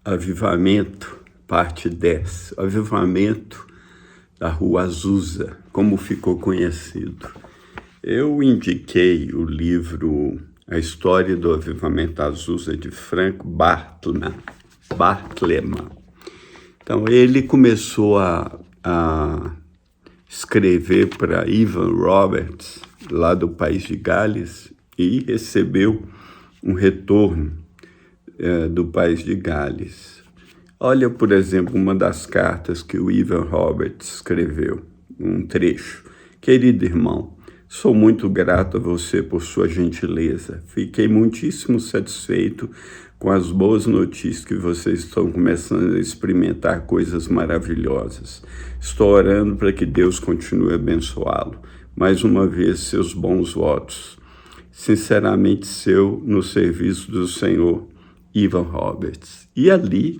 Avivamento, parte 10. Avivamento da Rua Azusa, como ficou conhecido. Eu indiquei o livro A História do Avivamento Azusa, de Frank Bartlett. Então, ele começou a escrever para Evan Roberts, lá do país de Gales, e recebeu um retorno do país de Gales. Olha, por exemplo, uma das cartas que o Evan Roberts escreveu, um trecho. Querido irmão, sou muito grato a você por sua gentileza. Fiquei muitíssimo satisfeito com as boas notícias que vocês estão começando a experimentar coisas maravilhosas. Estou orando para que Deus continue a abençoá-lo. Mais uma vez, seus bons votos. Sinceramente seu, no serviço do Senhor, Evan Roberts. E ali,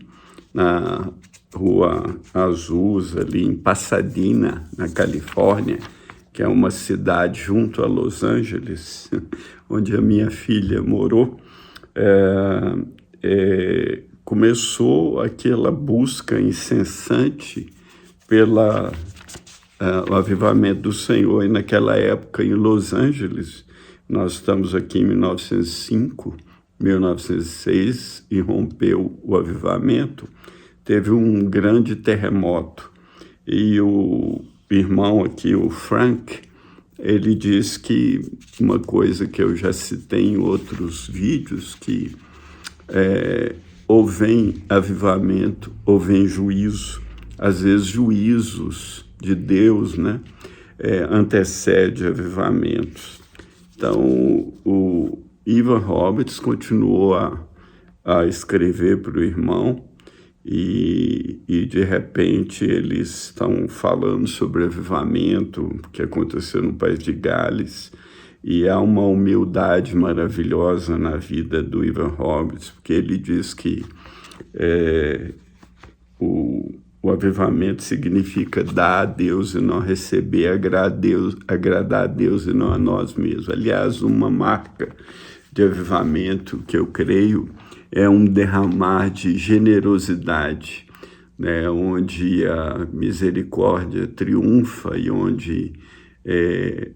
na Rua Azusa, ali em Pasadena, na Califórnia, que é uma cidade junto a Los Angeles, onde a minha filha morou, começou aquela busca incessante pelo avivamento do Senhor. E naquela época, em Los Angeles, nós estamos aqui em 1906, irrompeu o avivamento, teve um grande terremoto. E o irmão aqui, o Frank, ele diz que uma coisa que eu já citei em outros vídeos, que ou vem avivamento ou vem juízo. Às vezes juízos de Deus, né, antecede avivamentos. Então, o Evan Roberts continuou a escrever para o irmão e de repente eles estão falando sobre avivamento que aconteceu no país de Gales, e há uma humildade maravilhosa na vida do Evan Roberts, porque ele diz que o avivamento significa dar a Deus e não receber, agradar a Deus e não a nós mesmos. Aliás, uma marca de avivamento que eu creio é um derramar de generosidade, né, onde a misericórdia triunfa e onde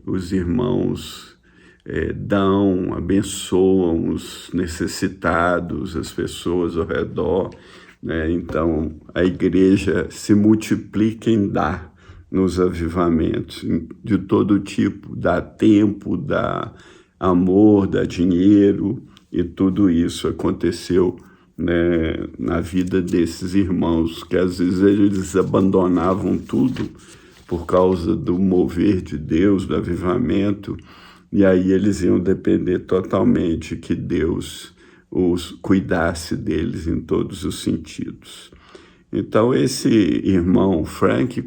os irmãos dão, abençoam os necessitados, as pessoas ao redor, né? Então, a igreja se multiplica em dar nos avivamentos, de todo tipo, dá tempo, dá amor, dá dinheiro, e tudo isso aconteceu, né, na vida desses irmãos, que às vezes eles abandonavam tudo por causa do mover de Deus, do avivamento, e aí eles iam depender totalmente que Deus os cuidasse deles em todos os sentidos. Então, esse irmão Frank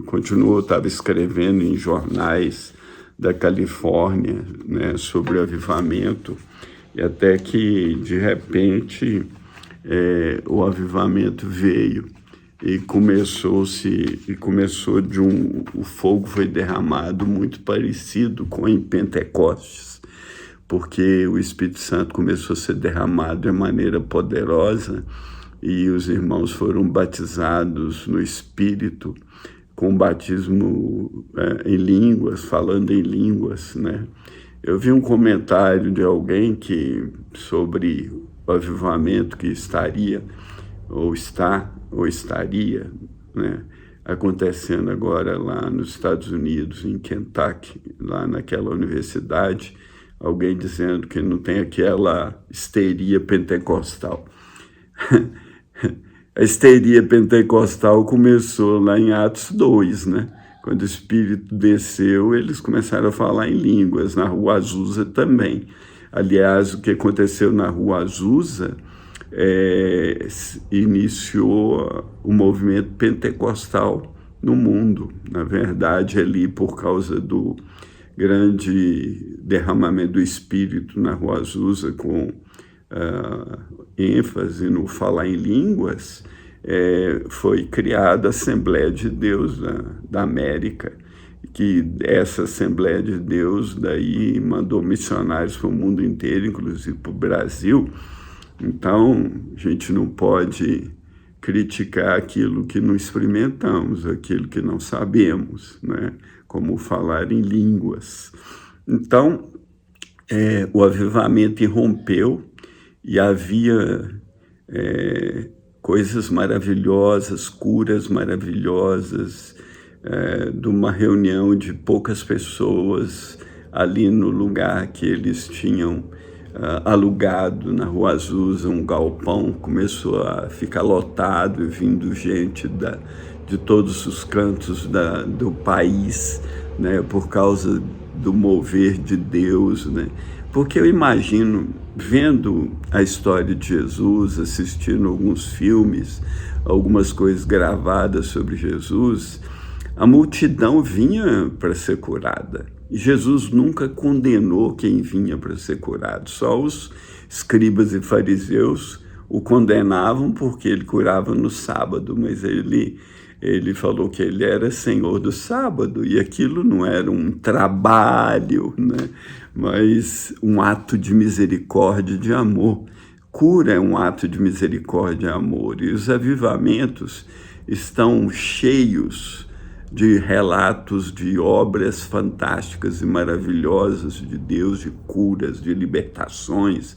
continuou, estava escrevendo em jornais da Califórnia, né, sobre o avivamento, e até que, de repente, o avivamento veio e começou o fogo foi derramado muito parecido com em Pentecostes, porque o Espírito Santo começou a ser derramado de maneira poderosa e os irmãos foram batizados no Espírito, com batismo em línguas, falando em línguas, né? Eu vi um comentário de alguém sobre o avivamento que estaria, ou estaria, né, acontecendo agora lá nos Estados Unidos, em Kentucky, lá naquela universidade, alguém dizendo que não tem aquela histeria pentecostal. A histeria pentecostal começou lá em Atos 2, né? Quando o Espírito desceu, eles começaram a falar em línguas, na Rua Azusa também. Aliás, o que aconteceu na Rua Azusa iniciou o movimento pentecostal no mundo. Na verdade, ali por causa do grande derramamento do Espírito na Rua Azusa, com ênfase no falar em línguas, foi criada a Assembleia de Deus da América, que essa Assembleia de Deus daí mandou missionários para o mundo inteiro, inclusive para o Brasil, Então, a gente não pode criticar aquilo que não experimentamos, aquilo que não sabemos, né? Como falar em línguas. Então, o avivamento irrompeu e havia coisas maravilhosas, curas maravilhosas, de uma reunião de poucas pessoas ali no lugar que eles tinham alugado na Rua Azusa, um galpão. Começou a ficar lotado, vindo gente de todos os cantos do país, né, por causa do mover de Deus, né? Porque eu imagino, vendo a história de Jesus, assistindo alguns filmes, algumas coisas gravadas sobre Jesus, a multidão vinha para ser curada. E Jesus nunca condenou quem vinha para ser curado. Só os escribas e fariseus o condenavam porque ele curava no sábado, mas ele falou que ele era Senhor do sábado, e aquilo não era um trabalho, né? Mas um ato de misericórdia e de amor. Cura é um ato de misericórdia e amor. E os avivamentos estão cheios de relatos de obras fantásticas e maravilhosas de Deus, de curas, de libertações,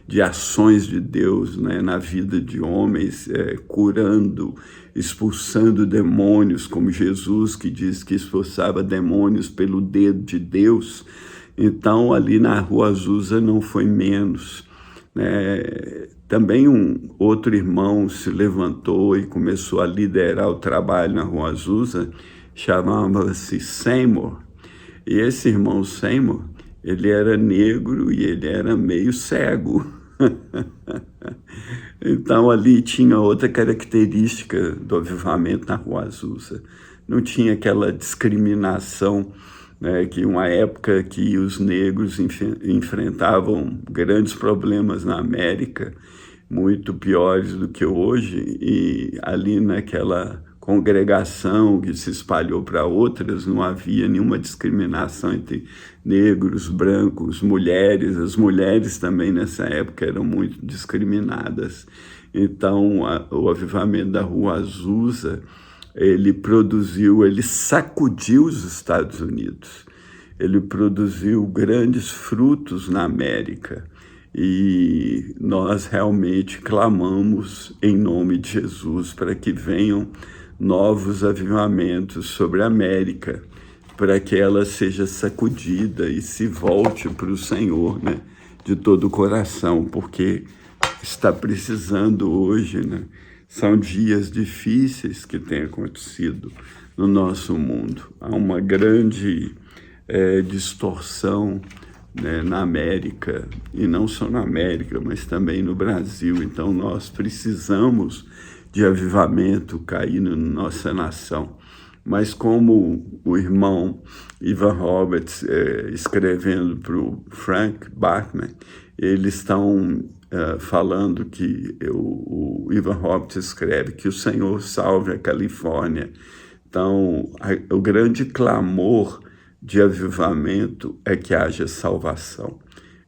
de ações de Deus, né, na vida de homens, curando, expulsando demônios, como Jesus, que diz que expulsava demônios pelo dedo de Deus. Então, ali na Rua Azusa não foi menos, né? Também um outro irmão se levantou e começou a liderar o trabalho na Rua Azusa, chamava-se Seymour. E esse irmão Seymour, ele era negro e ele era meio cego. Então ali tinha outra característica do avivamento na Rua Azusa. Não tinha aquela discriminação, né, que uma época que os negros enfrentavam grandes problemas na América, muito piores do que hoje, e ali naquela congregação que se espalhou para outras, não havia nenhuma discriminação entre negros, brancos, mulheres. As mulheres também nessa época eram muito discriminadas. Então, o avivamento da Rua Azusa, ele sacudiu os Estados Unidos, ele produziu grandes frutos na América. E nós realmente clamamos em nome de Jesus para que venham novos avivamentos sobre a América, para que ela seja sacudida e se volte para o Senhor, né, de todo o coração, porque está precisando hoje, né? São dias difíceis que têm acontecido no nosso mundo. Há uma grande distorção, né, na América, e não só na América, mas também no Brasil. Então nós precisamos de avivamento cair na nossa nação. Mas como o irmão Ivan Roberts, escrevendo para o Frank Bachman, eles estão falando que o Ivan Roberts escreve que o Senhor salve a Califórnia. Então, o grande clamor de avivamento é que haja salvação,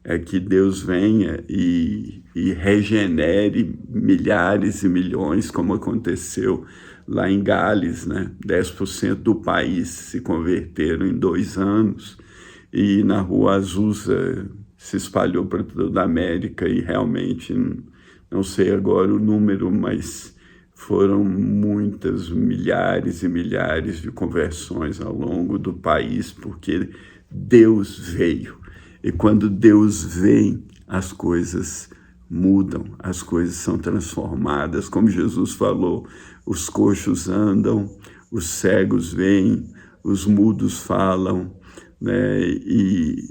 é que Deus venha e regenere milhares e milhões, como aconteceu lá em Gales, né? 10% do país se converteram em 2 anos, e na Rua Azusa se espalhou para toda a América, e realmente, não sei agora o número, mas foram muitas, milhares e milhares de conversões ao longo do país, porque Deus veio. E quando Deus vem, as coisas mudam, as coisas são transformadas. Como Jesus falou, os coxos andam, os cegos veem, os mudos falam, né? E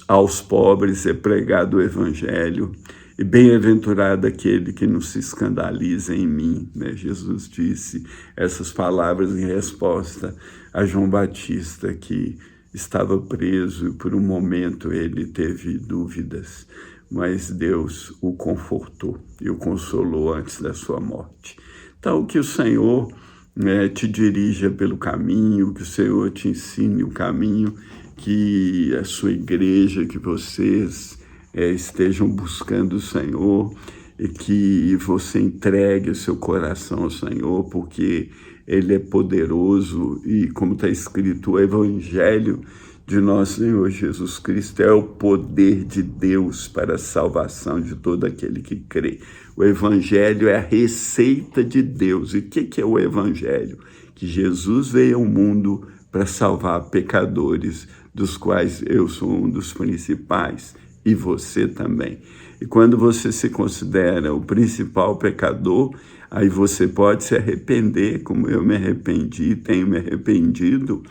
aos pobres é pregado o evangelho. E bem-aventurado aquele que não se escandaliza em mim, né? Jesus disse essas palavras em resposta a João Batista, que estava preso e por um momento ele teve dúvidas, mas Deus o confortou e o consolou antes da sua morte. Então, que o Senhor, né, te dirija pelo caminho, que o Senhor te ensine o caminho, que a sua igreja, que vocês estejam buscando o Senhor e que você entregue o seu coração ao Senhor, porque Ele é poderoso e, como está escrito, o Evangelho de nosso Senhor Jesus Cristo é o poder de Deus para a salvação de todo aquele que crê. O Evangelho é a receita de Deus. E o que é o Evangelho? Que Jesus veio ao mundo para salvar pecadores, dos quais eu sou um dos principais, e você também. E quando você se considera o principal pecador, aí você pode se arrepender, como eu me arrependi, tenho me arrependido,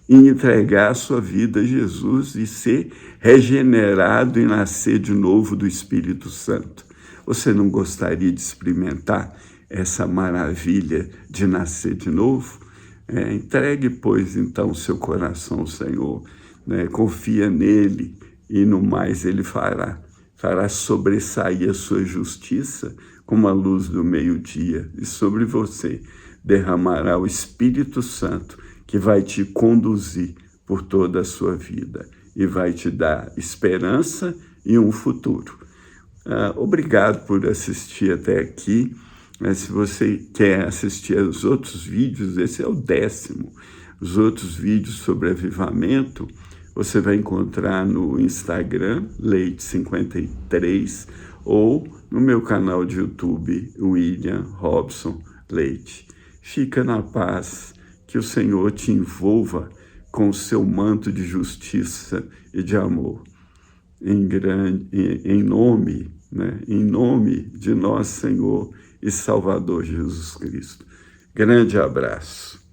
e entregar a sua vida a Jesus e ser regenerado e nascer de novo do Espírito Santo. Você não gostaria de experimentar essa maravilha de nascer de novo? Entregue, pois, então, o seu coração ao Senhor, confia nele e no mais ele fará sobressair a sua justiça como a luz do meio-dia, e sobre você derramará o Espírito Santo, que vai te conduzir por toda a sua vida e vai te dar esperança e um futuro. Obrigado por assistir até aqui. Se você quer assistir aos outros vídeos, esse é o 10º. Os outros vídeos sobre avivamento, você vai encontrar no Instagram, Leite53, ou no meu canal de YouTube, William Robson Leite. Fica na paz, que o Senhor te envolva com o seu manto de justiça e de amor. Em nome de nosso Senhor e Salvador Jesus Cristo. Grande abraço.